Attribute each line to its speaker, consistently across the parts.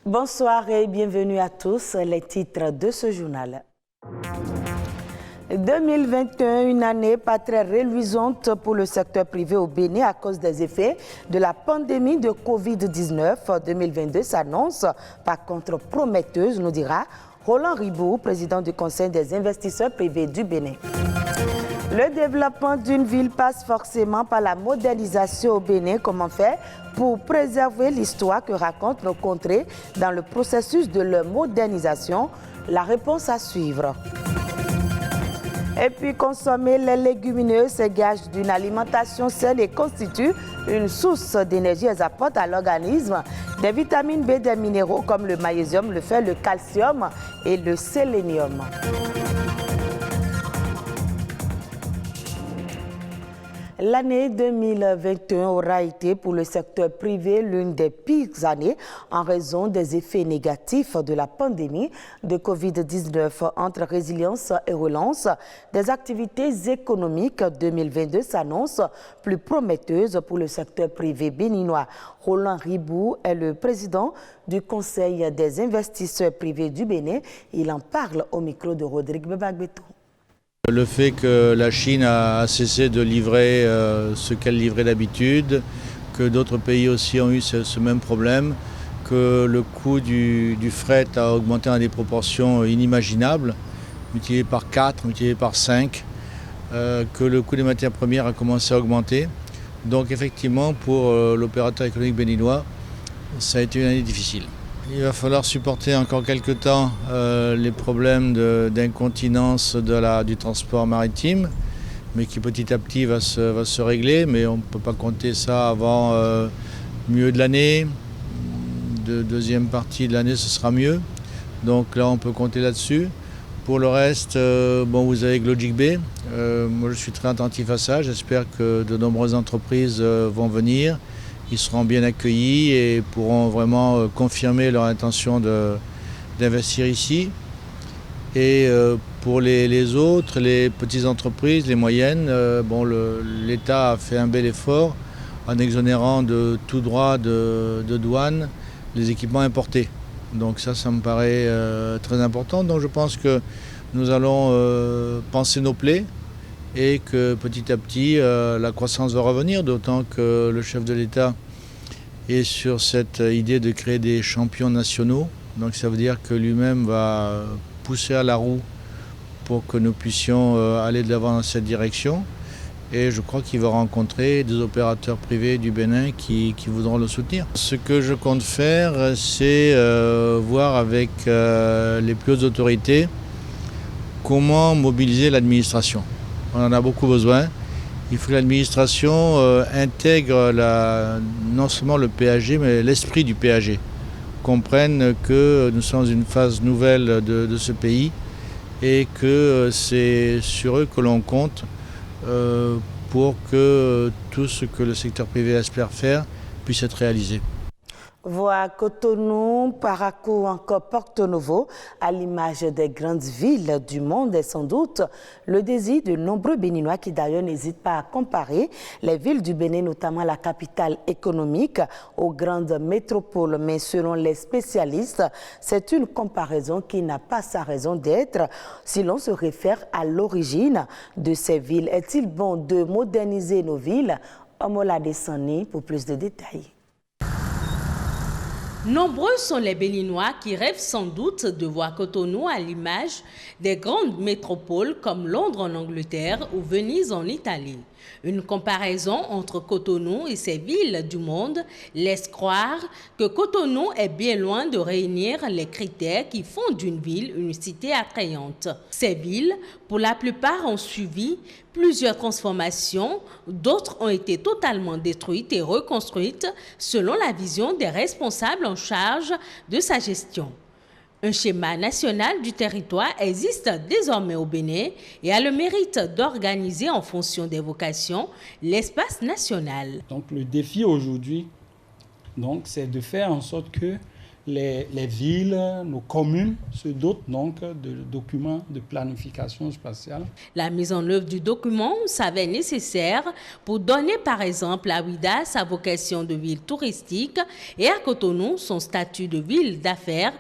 Speaker 1: Bonsoir et bienvenue à tous. Les titres de ce journal. 2021, une année pas très reluisante pour le secteur privé au Bénin à cause des effets de la pandémie de Covid-19. 2022 s'annonce par contre prometteuse, nous dira Roland Ribou, président du Conseil des investisseurs privés du Bénin. Le développement d'une ville passe forcément par la modernisation au Bénin. Comment faire pour préserver l'histoire que racontent nos contrées dans le processus de leur modernisation? La réponse à suivre. Et puis consommer les légumineuses, c'est gage d'une alimentation saine et constitue une source d'énergie. Elles apportent à l'organisme des vitamines B, des minéraux comme le magnésium, le fer, le calcium et le sélénium. L'année 2021 aura été pour le secteur privé l'une des pires années en raison des effets négatifs de la pandémie de Covid-19. Entre résilience et relance des activités économiques, 2022 s'annonce plus prometteuse pour le secteur privé béninois. Roland Ribou est le président du Conseil des investisseurs privés du Bénin. Il en parle au micro de Rodrigue Bebagbetou.
Speaker 2: Le fait que la Chine a cessé de livrer ce qu'elle livrait d'habitude, que d'autres pays aussi ont eu ce même problème, que le coût du fret a augmenté dans des proportions inimaginables, multiplié par 4, multiplié par 5, que le coût des matières premières a commencé à augmenter. Donc effectivement, pour l'opérateur économique béninois, ça a été une année difficile. Il va falloir supporter encore quelques temps les problèmes d'incontinence du transport maritime, mais qui petit à petit va se régler, mais on ne peut pas compter ça avant milieu de l'année. Deuxième partie de l'année, ce sera mieux. Donc là, on peut compter là-dessus. Pour le reste, vous avez Logic B. Moi, je suis très attentif à ça. J'espère que de nombreuses entreprises vont venir. Ils seront bien accueillis et pourront vraiment confirmer leur intention d'investir ici. Et pour les autres, les petites entreprises, les moyennes, l'État a fait un bel effort en exonérant de tout droit de douane les équipements importés. Donc ça me paraît très important. Donc je pense que nous allons panser nos plaies et que petit à petit la croissance va revenir, d'autant que le chef de l'État est sur cette idée de créer des champions nationaux. Donc ça veut dire que lui-même va pousser à la roue pour que nous puissions aller de l'avant dans cette direction. Et je crois qu'il va rencontrer des opérateurs privés du Bénin qui voudront le soutenir. Ce que je compte faire, c'est voir avec les plus hautes autorités comment mobiliser l'administration. On en a beaucoup besoin. Il faut que l'administration intègre non seulement le PAG, mais l'esprit du PAG. Comprenne que nous sommes dans une phase nouvelle de ce pays et que c'est sur eux que l'on compte pour que tout ce que le secteur privé espère faire puisse être réalisé.
Speaker 1: Voix Cotonou, Parakou ou encore Porto Novo, à l'image des grandes villes du monde, est sans doute le désir de nombreux Béninois qui d'ailleurs n'hésitent pas à comparer les villes du Bénin, notamment la capitale économique, aux grandes métropoles. Mais selon les spécialistes, c'est une comparaison qui n'a pas sa raison d'être si l'on se réfère à l'origine de ces villes. Est-il bon de moderniser nos villes? Omola Dessani pour plus de détails.
Speaker 3: Nombreux sont les Béninois qui rêvent sans doute de voir Cotonou à l'image des grandes métropoles comme Londres en Angleterre ou Venise en Italie. Une comparaison entre Cotonou et ces villes du monde laisse croire que Cotonou est bien loin de réunir les critères qui font d'une ville une cité attrayante. Ces villes, pour la plupart, ont suivi plusieurs transformations, d'autres ont été totalement détruites et reconstruites selon la vision des responsables en charge de sa gestion. Un schéma national du territoire existe désormais au Bénin et a le mérite d'organiser en fonction des vocations l'espace national.
Speaker 4: Donc le défi aujourd'hui, c'est de faire en sorte que les villes, nos communes se dotent donc de documents de planification spatiale.
Speaker 3: La mise en œuvre du document s'avère nécessaire pour donner par exemple à Ouidah sa vocation de ville touristique et à Cotonou son statut de ville d'affaires.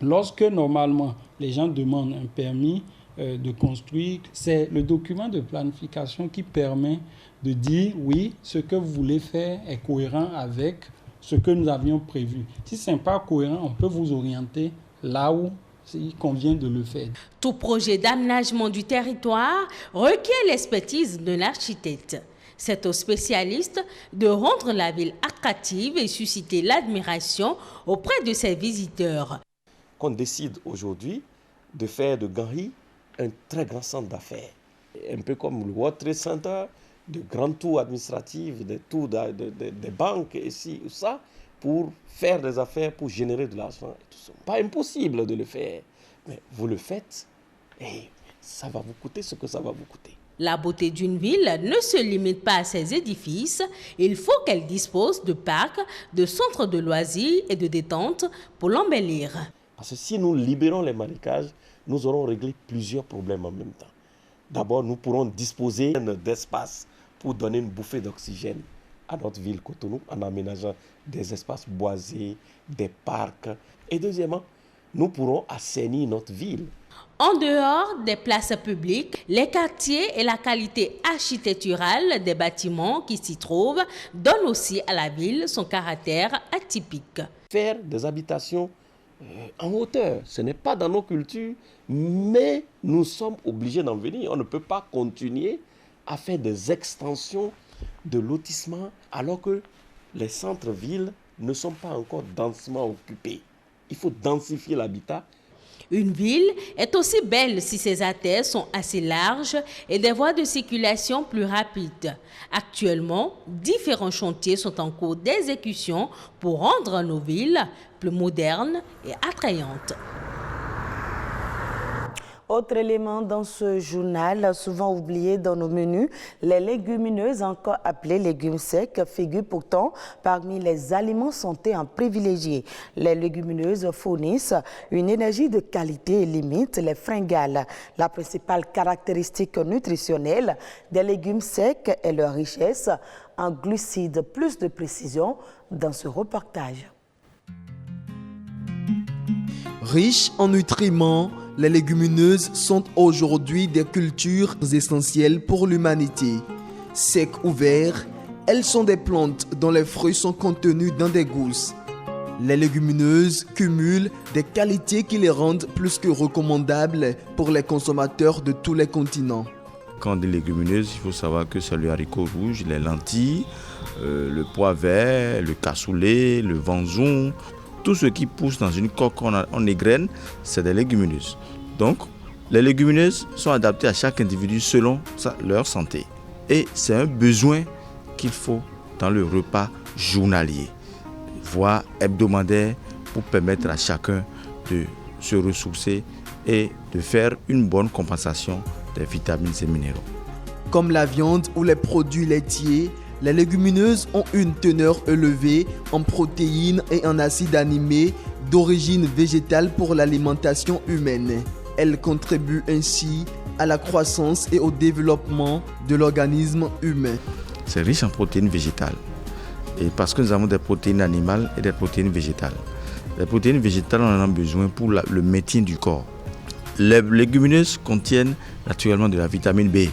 Speaker 4: Lorsque normalement les gens demandent un permis de construire, c'est le document de planification qui permet de dire oui, ce que vous voulez faire est cohérent avec ce que nous avions prévu. Si ce n'est pas cohérent, on peut vous orienter là où il convient de le faire.
Speaker 3: Tout projet d'aménagement du territoire requiert l'expertise d'un architecte. C'est aux spécialistes de rendre la ville attractive et susciter l'admiration auprès de ses visiteurs.
Speaker 5: Qu'on décide aujourd'hui de faire de Gary un très grand centre d'affaires. Un peu comme le World Trade Center, de grands tours administratifs, des tours des banques, ici ou ça, pour faire des affaires, pour générer de l'argent et tout ça. Pas impossible de le faire, mais vous le faites et ça va vous coûter ce que ça va vous coûter.
Speaker 3: La beauté d'une ville ne se limite pas à ses édifices, il faut qu'elle dispose de parcs, de centres de loisirs et de détente pour l'embellir.
Speaker 5: Parce que si nous libérons les marécages, nous aurons réglé plusieurs problèmes en même temps. D'abord, nous pourrons disposer d'espace pour donner une bouffée d'oxygène à notre ville Cotonou en aménageant des espaces boisés, des parcs. Et deuxièmement, nous pourrons assainir notre ville.
Speaker 3: En dehors des places publiques, les quartiers et la qualité architecturale des bâtiments qui s'y trouvent donnent aussi à la ville son caractère atypique.
Speaker 5: Faire des habitations en hauteur, ce n'est pas dans nos cultures, mais nous sommes obligés d'en venir. On ne peut pas continuer à faire des extensions de lotissement alors que les centres-villes ne sont pas encore densément occupés. Il faut densifier l'habitat.
Speaker 3: Une ville est aussi belle si ses artères sont assez larges et des voies de circulation plus rapides. Actuellement, différents chantiers sont en cours d'exécution pour rendre nos villes plus modernes et attrayantes.
Speaker 1: Autre élément dans ce journal, souvent oublié dans nos menus, les légumineuses, encore appelées légumes secs, figurent pourtant parmi les aliments santé en privilégié. Les légumineuses fournissent une énergie de qualité et limitent les fringales. La principale caractéristique nutritionnelle des légumes secs est leur richesse en glucides. Plus de précision dans ce reportage.
Speaker 6: Riches en nutriments, les légumineuses sont aujourd'hui des cultures essentielles pour l'humanité. Secs ou verts, elles sont des plantes dont les fruits sont contenus dans des gousses. Les légumineuses cumulent des qualités qui les rendent plus que recommandables pour les consommateurs de tous les continents.
Speaker 7: Quand on dit légumineuses, il faut savoir que c'est le haricot rouge, les lentilles, le pois vert, le cassoulet, le vanzon. Tout ce qui pousse dans une coque en égrène, c'est des légumineuses. Donc, les légumineuses sont adaptées à chaque individu selon leur santé. Et c'est un besoin qu'il faut dans le repas journalier, voire hebdomadaire, pour permettre à chacun de se ressourcer et de faire une bonne compensation des vitamines et minéraux.
Speaker 6: Comme la viande ou les produits laitiers, les légumineuses ont une teneur élevée en protéines et en acides aminés d'origine végétale pour l'alimentation humaine. Elles contribuent ainsi à la croissance et au développement de l'organisme humain.
Speaker 7: C'est riche en protéines végétales. Et parce que nous avons des protéines animales et des protéines végétales. Les protéines végétales, on en a besoin pour le maintien du corps. Les légumineuses contiennent naturellement de la vitamine B.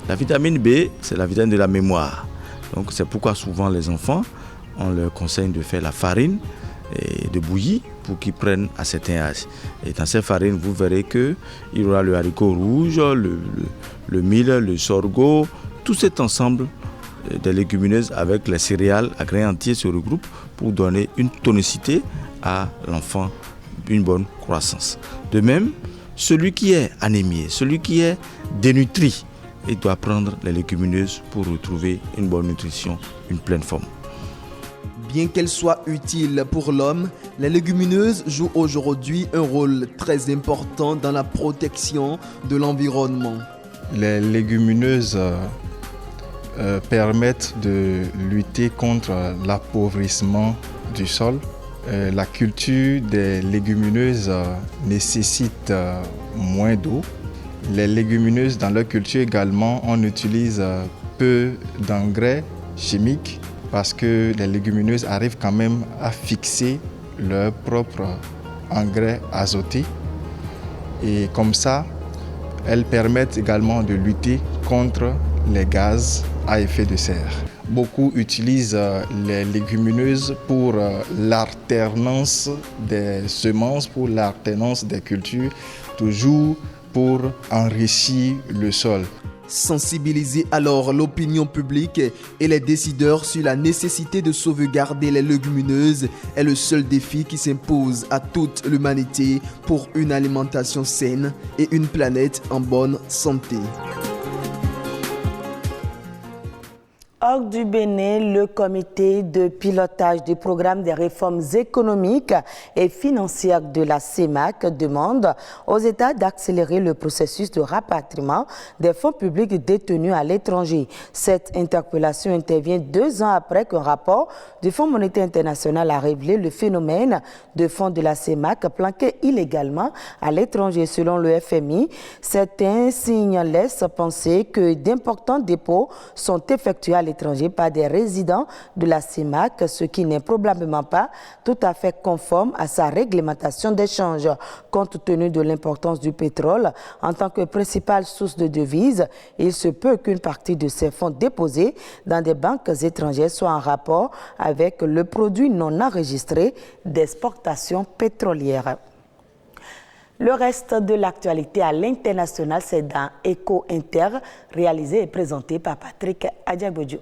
Speaker 7: La vitamine B, c'est la vitamine de la mémoire. Donc c'est pourquoi souvent les enfants, on leur conseille de faire la farine et de bouillir pour qu'ils prennent à certains âges. Et dans cette farine, vous verrez qu'il y aura le haricot rouge, le mil, le sorgho, tout cet ensemble des légumineuses avec les céréales à grains entiers se regroupent pour donner une tonicité à l'enfant, une bonne croissance. De même, celui qui est anémié, celui qui est dénutri, il doit prendre les légumineuses pour retrouver une bonne nutrition, une pleine forme.
Speaker 6: Bien qu'elles soient utiles pour l'homme, les légumineuses jouent aujourd'hui un rôle très important dans la protection de l'environnement.
Speaker 8: Les légumineuses permettent de lutter contre l'appauvrissement du sol La culture des légumineuses nécessite moins d'eau. Les légumineuses, dans leur culture également, on utilise peu d'engrais chimiques parce que les légumineuses arrivent quand même à fixer leur propre engrais azoté. Et comme ça, elles permettent également de lutter contre les gaz à effet de serre. Beaucoup utilisent les légumineuses pour l'alternance des semences, pour l'alternance des cultures, toujours pour enrichir le sol.
Speaker 6: Sensibiliser alors l'opinion publique et les décideurs sur la nécessité de sauvegarder les légumineuses est le seul défi qui s'impose à toute l'humanité pour une alimentation saine et une planète en bonne santé.
Speaker 1: Hors du Bénin, le comité de pilotage du programme des réformes économiques et financières de la CEMAC demande aux États d'accélérer le processus de rapatriement des fonds publics détenus à l'étranger. Cette interpellation intervient 2 ans après qu'un rapport du Fonds monétaire international a révélé le phénomène de fonds de la CEMAC planqués illégalement à l'étranger. Selon le FMI, certains signes laissent penser que d'importants dépôts sont effectués à l'étranger par des résidents de la CEMAC, ce qui n'est probablement pas tout à fait conforme à sa réglementation d'échange. Compte tenu de l'importance du pétrole en tant que principale source de devises, il se peut qu'une partie de ces fonds déposés dans des banques étrangères soit en rapport avec le produit non enregistré d'exportation pétrolière. Le reste de l'actualité à l'international, c'est dans Eco Inter, réalisé et présenté par Patrick Adjagbodjo.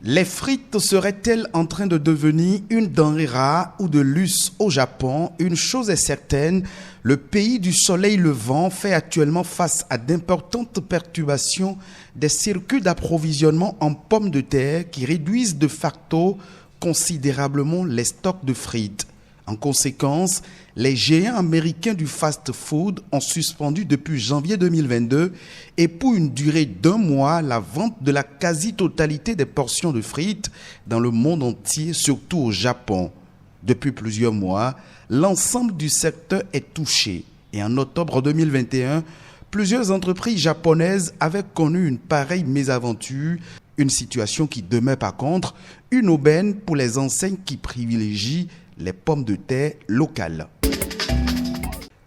Speaker 9: Les frites seraient-elles en train de devenir une denrée rare ou de luxe au Japon? Une chose est certaine, le pays du soleil levant fait actuellement face à d'importantes perturbations des circuits d'approvisionnement en pommes de terre qui réduisent de facto considérablement les stocks de frites. En conséquence, les géants américains du fast-food ont suspendu depuis janvier 2022 et pour une durée d'1 mois la vente de la quasi-totalité des portions de frites dans le monde entier, surtout au Japon. Depuis plusieurs mois, l'ensemble du secteur est touché et en octobre 2021, plusieurs entreprises japonaises avaient connu une pareille mésaventure, une situation qui demeure par contre une aubaine pour les enseignes qui privilégient les pommes de terre locales.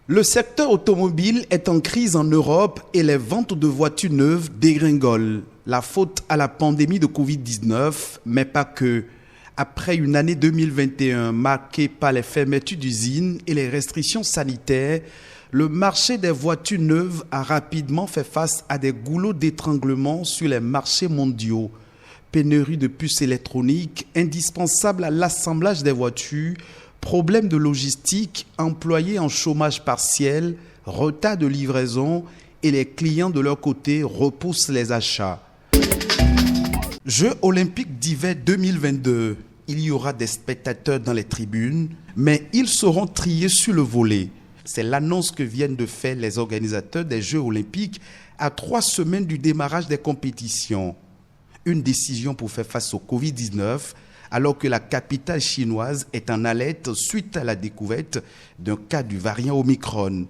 Speaker 9: Le secteur automobile est en crise en Europe et les ventes de voitures neuves dégringolent. La faute à la pandémie de Covid-19, mais pas que. Après une année 2021 marquée par les fermetures d'usines et les restrictions sanitaires, le marché des voitures neuves a rapidement fait face à des goulots d'étranglement sur les marchés mondiaux. Pénurie de puces électroniques indispensables à l'assemblage des voitures, problèmes de logistique, employés en chômage partiel, retard de livraison et les clients de leur côté repoussent les achats. Jeux olympiques d'hiver 2022. Il y aura des spectateurs dans les tribunes, mais ils seront triés sur le volet. C'est l'annonce que viennent de faire les organisateurs des Jeux olympiques à 3 semaines du démarrage des compétitions. Une décision pour faire face au Covid-19, alors que la capitale chinoise est en alerte suite à la découverte d'un cas du variant Omicron.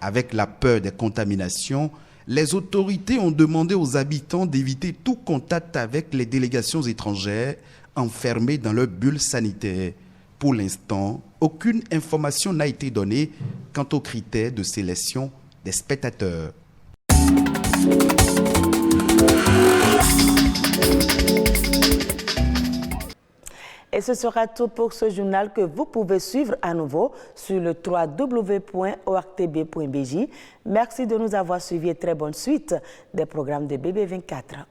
Speaker 9: Avec la peur des contaminations, les autorités ont demandé aux habitants d'éviter tout contact avec les délégations étrangères enfermées dans leur bulle sanitaire. Pour l'instant, aucune information n'a été donnée quant aux critères de sélection des spectateurs.
Speaker 1: Et ce sera tout pour ce journal que vous pouvez suivre à nouveau sur le www.ortb.bj. Merci de nous avoir suivis et très bonne suite des programmes de BB24.